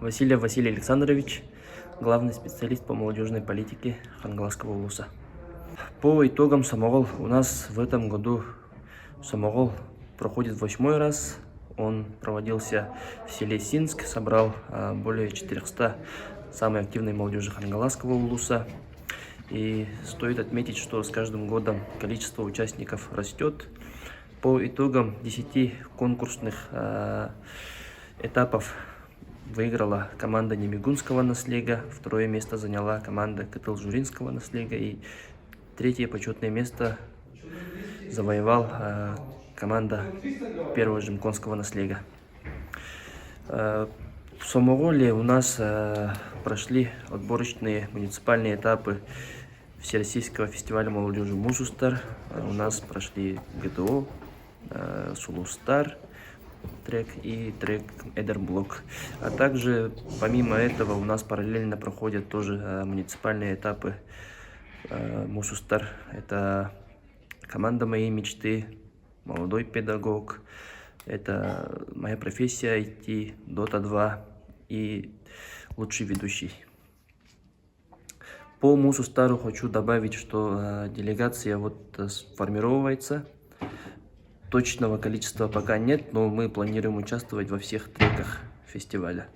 Васильев Василий Александрович, главный специалист по молодежной политике Хангаласского улуса. По итогам Самогол у нас в этом году Самогол проходит 8-й раз. Он проводился в селе Синск, собрал более 400 самой активной молодежи Хангаласского улуса. И стоит отметить, что с каждым годом количество участников растет. По итогам 10 конкурсных этапов выиграла команда Немигунского наслега, второе место заняла команда Кытыл-Журинского наслега и третье почетное место завоевал команда первого Жемконского наслега. В Самоголе у нас прошли отборочные муниципальные этапы Всероссийского фестиваля молодежи Мусустар. У нас прошли ГТО, Сулустар трек и трек Эдерблок. А также, помимо этого, у нас параллельно проходят тоже муниципальные этапы Мусустар. Это команда моей мечты, молодой педагог, это моя профессия IT, Dota 2 и лучший ведущий. По Мусустару хочу добавить, что делегация сформировывается. Точного количества пока нет, но мы планируем участвовать во всех треках фестиваля.